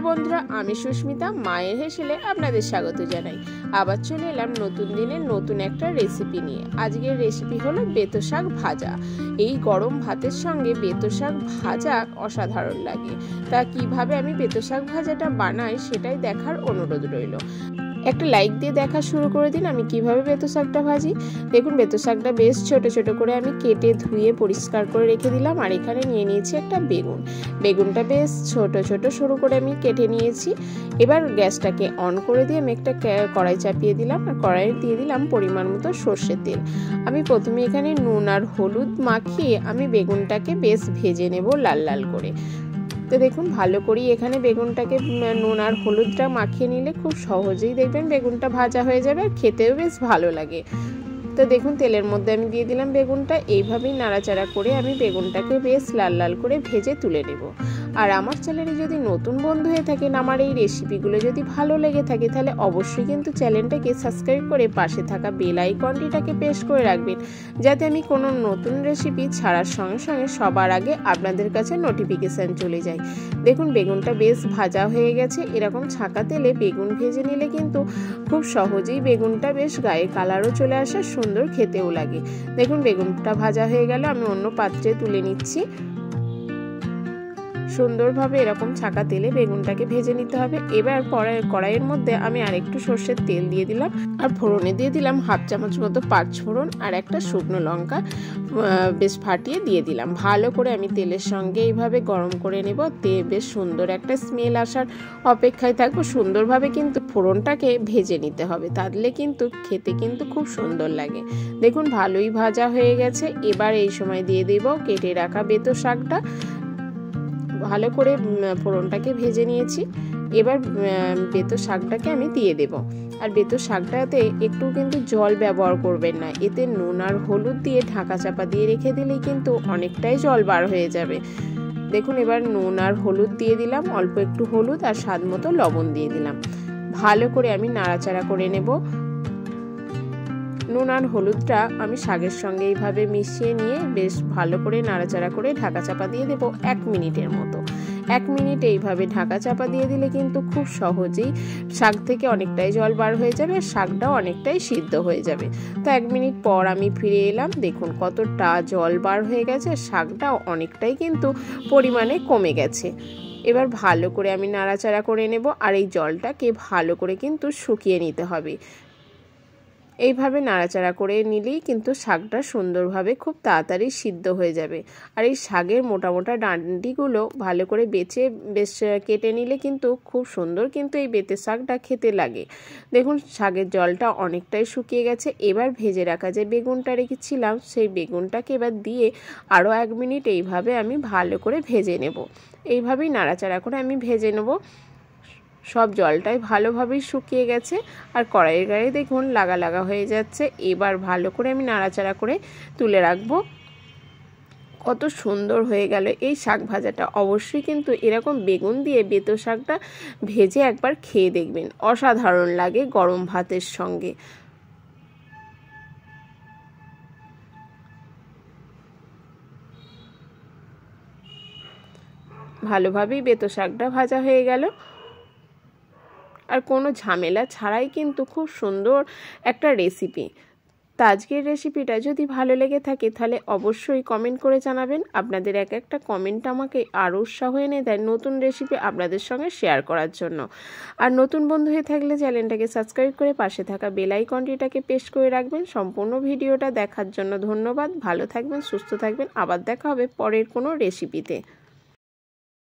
নমস্কার বন্ধুরা, আমি সুস্মিতা মায়ের হেসেলে আপনাদের স্বাগত জানাই। আবার চলে এলাম নতুন দিনের নতুন একটা রেসিপি নিয়ে। আজকের রেসিপি হলো বেতো শাক ভাজা। এই গরম ভাতের সঙ্গে বেতো শাক ভাজা অসাধারণ লাগে। তা কিভাবে আমি বেতো শাক ভাজাটা বানাই সেটাই দেখার অনুরোধ রইল। একটা লাইক দিয়ে দেখা শুরু করে দিন আমি কিভাবে বেতো শাকটা ভাজি। দেখুন, বেতো শাকটা বেশ ছোট ছোট করে আমি কেটে ধুয়ে পরিষ্কার করে রেখে দিলাম। আর এখানে নিয়ে নিয়েছি একটা বেগুনটা বেশ ছোট ছোট সরু করে আমি কেটে নিয়েছি। এবার গ্যাসটাকে অন করে দিয়ে আমি একটা কড়াই চাপিয়ে দিলাম, আর কড়াইয়ে দিয়ে দিলাম পরিমাণ মতো সর্ষের তেল। আমি প্রথমে এখানে নুন আর হলুদ মাখিয়ে আমি বেগুনটাকে বেশ ভেজে নেব লাল লাল করে। তো দেখুন, ভালো করেই এখানে বেগুনটাকে নুন আর হলুদটা মাখিয়ে নিলে খুব সহজেই দেখবেন বেগুনটা ভাজা হয়ে যাবে, আর খেতেও বেশ ভালো লাগে। তো দেখুন, তেলের মধ্যে আমি দিয়ে দিলাম বেগুনটা। এইভাবেই নাড়াচাড়া করে আমি বেগুনটাকে বেশ লাল লাল করে ভেজে তুলে নেব। আর আমার চ্যানেলে যদি নতুন বন্ধু হয়ে থাকেন, আমার এই রেসিপিগুলো যদি ভালো লেগে থাকে, তাহলে অবশ্যই কিন্তু চ্যানেলটাকে সাবস্ক্রাইব করে পাশে থাকা বেল আইকনটিটাকে প্রেস করে রাখবেন, যাতে আমি কোনো নতুন রেসিপি ছাড়ার সঙ্গে সঙ্গে সবার আগে আপনাদের কাছে নোটিফিকেশান চলে যায়। দেখুন, বেগুনটা বেশ ভাজা হয়ে গেছে। এরকম ছাঁকা তেলে বেগুন ভেজে নিলে কিন্তু খুব সহজেই বেগুনটা বেশ গায়ে কালারও চলে আসে, সুন্দর খেতেও লাগে। দেখুন, বেগুনটা ভাজা হয়ে গেল, আমি অন্য পাত্রে তুলে নিচ্ছি। সুন্দরভাবে এরকম ছাঁকা তেলে বেগুনটাকে ভেজে নিতে হবে। এবার কড়াইয়ের মধ্যে আমি আরেকটু সর্ষের তেল দিয়ে দিলাম, আর ফোড়নে দিয়ে দিলাম হাফ চামচ মতো পাঁচফোড়ন আর একটা শুকনো লঙ্কা বেশ ফাটিয়ে দিয়ে দিলাম। ভালো করে আমি তেলের সঙ্গে এইভাবে গরম করে নেব। বেশ সুন্দর একটা স্মেল আসার অপেক্ষায় থাকবো। সুন্দরভাবে কিন্তু ফোড়নটাকে ভেজে নিতে হবে, তাহলে কিন্তু খেতে কিন্তু খুব সুন্দর লাগে। দেখুন, ভালোই ভাজা হয়ে গেছে। এবার এই সময় দিয়ে দেব কেটে রাখা বেতো শাকটা। ভালো করে ফোড়নটাকে ভেজে নিয়েছি। এবার বেতো শাকটাকে আমি দিয়ে দেব। আর বেতো শাকটাতে একটু কিন্তু জল ব্যবহার করবেন না, এতে নুন আর হলুদ দিয়ে ঢাকা চাপা দিয়ে রেখে দিলেই কিন্তু অনেকটাই জল বার হয়ে যাবে। দেখুন, এবার নুন আর হলুদ দিয়ে দিলাম, অল্প একটু হলুদ আর স্বাদ মতো লবণ দিয়ে দিলাম। ভালো করে আমি নাড়াচাড়া করে নেব। নুন আর হলুদটা আমি শাকের সঙ্গে এইভাবে মিশিয়ে নিয়ে বেশ ভালো করে নাড়াচাড়া করে ঢাকা চাপা দিয়ে দেবো 1 মিনিটের মতো। 1 মিনিট এইভাবে ঢাকা চাপা দিয়ে দিলে কিন্তু খুব সহজেই শাক থেকে অনেকটাই জল বার হয়ে যাবে, শাকটাও অনেকটাই সিদ্ধ হয়ে যাবে। তো 1 মিনিট পর আমি ফিরে এলাম। দেখুন কতটা জল বার হয়ে গেছে, শাকটাও অনেকটাই কিন্তু পরিমাণে কমে গেছে। এবার ভালো করে আমি নাড়াচাড়া করে নেব, আর এই জলটাকে ভালো করে কিন্তু শুকিয়ে নিতে হবে। এইভাবে নাড়াচাড়া করে নিলেই কিন্তু শাকটা সুন্দরভাবে খুব তাড়াতাড়ি সিদ্ধ হয়ে যাবে। আর এই শাকের মোটা মোটা ডাঁটিগুলো ভালো করে বেছে বেশ কেটে নিলে কিন্তু খুব সুন্দর কিন্তু এই বেতে শাকটা খেতে লাগে। দেখুন, শাকের জলটা অনেকটাই শুকিয়ে গেছে। এবার ভেজে রাখা যে বেগুনটা রেখেছিলাম, সেই বেগুনটাকে এবার দিয়ে আরও 1 মিনিট এইভাবে আমি ভালো করে ভেজে নেব। এইভাবেই নাড়াচাড়া করে আমি ভেজে নেব। সব জলটাই ভালোভাবেই শুকিয়ে গেছে, আর কড়াইয়ের গায়ে দেখুন লাগা লাগা হয়ে যাচ্ছে। এবার ভালো করে আমি নাড়াচাড়া করে তুলে রাখবো। কত সুন্দর হয়ে গেল এই শাক ভাজাটা। অবশ্যই কিন্তু এরকম বেগুন দিয়ে বেতো শাকটা ভেজে একবার খেয়ে দেখবেন, অসাধারণ লাগে গরম ভাতের সঙ্গে। ভালোভাবেই বেতো শাকটা ভাজা হয়ে গেল, আর কোনো ঝামেলা ছাড়াই কিন্তু খুব সুন্দর একটা রেসিপি। তো আজকের রেসিপিটা যদি ভালো লেগে থাকে, তাহলে অবশ্যই কমেন্ট করে জানাবেন। আপনাদের এক একটা কমেন্ট আমাকে আরও উৎসাহ এনে দেয় নতুন রেসিপি আপনাদের সঙ্গে শেয়ার করার জন্য। আর নতুন বন্ধু হয়ে থাকলে চ্যানেলটাকে সাবস্ক্রাইব করে পাশে থাকা বেল আইকনটিটাকে প্রেস করে রাখবেন। সম্পূর্ণ ভিডিওটা দেখার জন্য ধন্যবাদ। ভালো থাকবেন, সুস্থ থাকবেন। আবার দেখা হবে পরের কোনো রেসিপিতে।